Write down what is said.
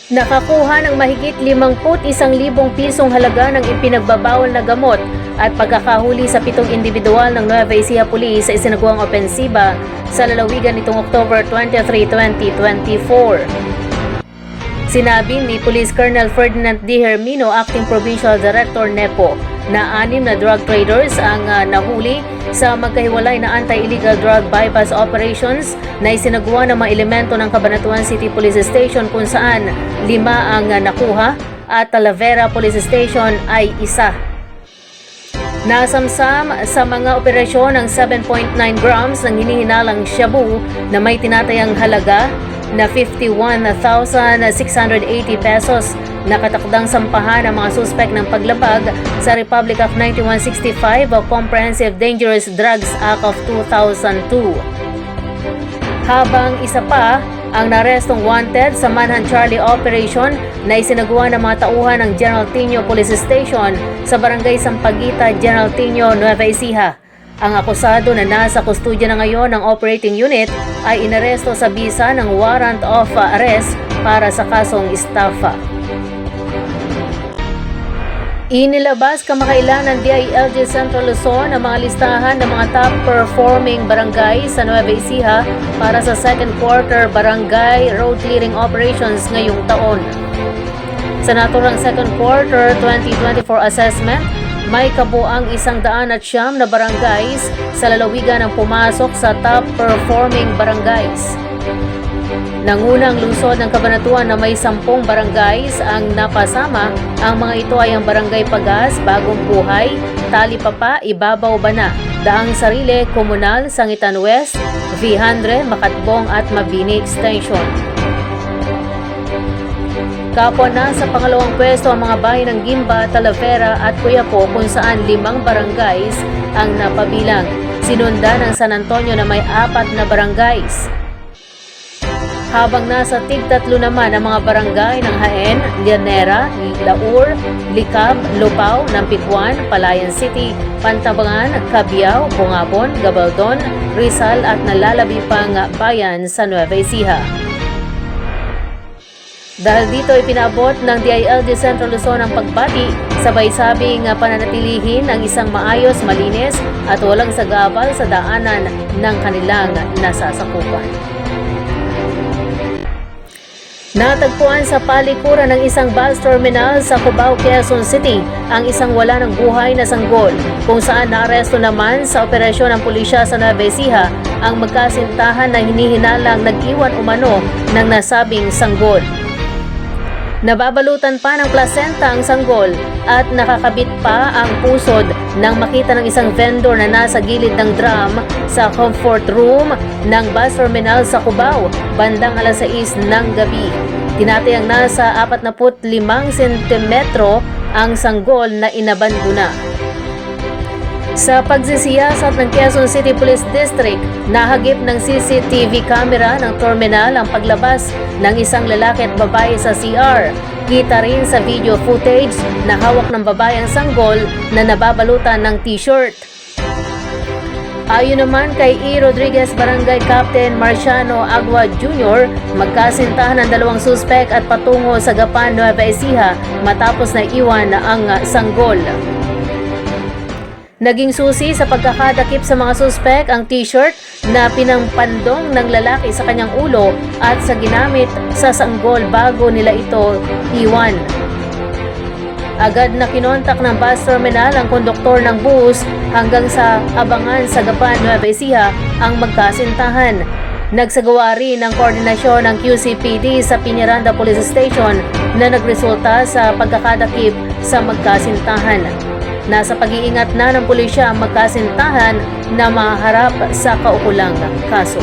Nakakuha ng mahigit 51,000 pisong halaga ng ipinagbabawal na gamot at pagkakahuli sa 7 individual ng Nueva Ecija Police sa isinagawang opensiba sa lalawigan nitong October 23, 2024. Sinabi ni Police Colonel Ferdinand D. Hermino, Acting Provincial Director NEPO, na 6 na drug traders ang nahuli sa magkahiwalay na anti-illegal drug bypass operations na isinagawa ng mga elemento ng Cabanatuan City Police Station, kung saan 5 ang nakuha at Talavera Police Station ay 1. Nasamsam sa mga operasyon ng 7.9 grams ng hinihinalang shabu na may tinatayang halaga na 51,680 pesos. Nakatakdang sampahan ang mga suspek ng paglabag sa Republic Act 9165 o Comprehensive Dangerous Drugs Act of 2002. Habang isa pa ang narestong wanted sa Manhunt Charlie Operation na isinagawa ng mga tauhan ng General Tino Police Station sa Barangay Sampaguita, General Tino, Nueva Ecija. Ang akusado na nasa kustudya na ngayon ng operating unit ay inaresto sa bisa ng warrant of arrest para sa kasong estafa. Inilabas kamakailan ng DILG Central Luzon ang mga listahan ng mga top performing barangay sa Nueva Ecija para sa second quarter barangay road clearing operations ngayong taon. Sa naturang second quarter 2024 assessment, may kabuang 109 na barangays sa lalawigan ang pumasok sa top performing barangays. Nangunang lungsod ng Cabanatuan na may 10 barangays ang napasama. Ang mga ito ay ang Barangay Pagas, Bagong Buhay, Talipapa, Ibabaw Bana, Daang Sarili, Komunal, Sangitan West, Vihandre, Makatbong at Mabini Extension. Kapwa na sa pangalawang pwesto ang mga bayan ng Gimba, Talavera at Quiapo, kung saan 5 barangays ang napabilang. Sinundan ng San Antonio na may 4 na barangays. Habang nasa tig-3 naman ang mga barangay ng Jaén, Llanera, Laur, Licab, Lupao, Nampituan, Palayan City, Pantabangan, Cabiao, Bungabon, Gabaldon, Rizal at nalalabi pang bayan sa Nueva Ecija. Dahil dito ipinabot ng DILG Central Luzon ang pagbati, sabay sabing pananatilihin ang isang maayos, malinis at walang sagabal sa daanan ng kanilang nasasakupan. Natagpuan sa palikuran ng isang bus terminal sa Cubao, Quezon City ang isang wala ng buhay na sanggol, kung saan naaresto naman sa operasyon ng pulisya sa Nueva Ecija ang magkasintahan na hinihinalang nag-iwan umano ng nasabing sanggol. Nababalutan pa ng plasenta ang sanggol at nakakabit pa ang pusod nang makita ng isang vendor na nasa gilid ng drum sa comfort room ng bus terminal sa Cubao bandang alas 6 ng gabi. Tinatayang nasa 45 cm ang sanggol na inabandona. Sa pagsisiyasat ng Quezon City Police District, nahagip ng CCTV camera ng terminal ang paglabas ng isang lalaki at babae sa CR. Kita rin sa video footage na hawak ng babae ang sanggol na nababalutan ng t-shirt. Ayon naman kay E. Rodriguez, Barangay Captain Marciano Agua Jr., magkasintahan ng 2 suspek at patungo sa Gapan, Nueva Ecija matapos na iwan ang sanggol. Naging susi sa pagkakadakip sa mga suspek ang t-shirt na pinampandong ng lalaki sa kanyang ulo at sa ginamit sa sanggol bago nila ito iwan. Agad na kinontak ng bus terminal ang konduktor ng bus hanggang sa abangan sa Gapan, Nueva Ecija ang magkasintahan. Nagsagawa rin ng koordinasyon ng QCPD sa Piñaranda Police Station na nagresulta sa pagkakadakip sa magkasintahan. Nasa pag-iingat na ng pulisya ang magkasintahan na maharap sa kaukulang kaso.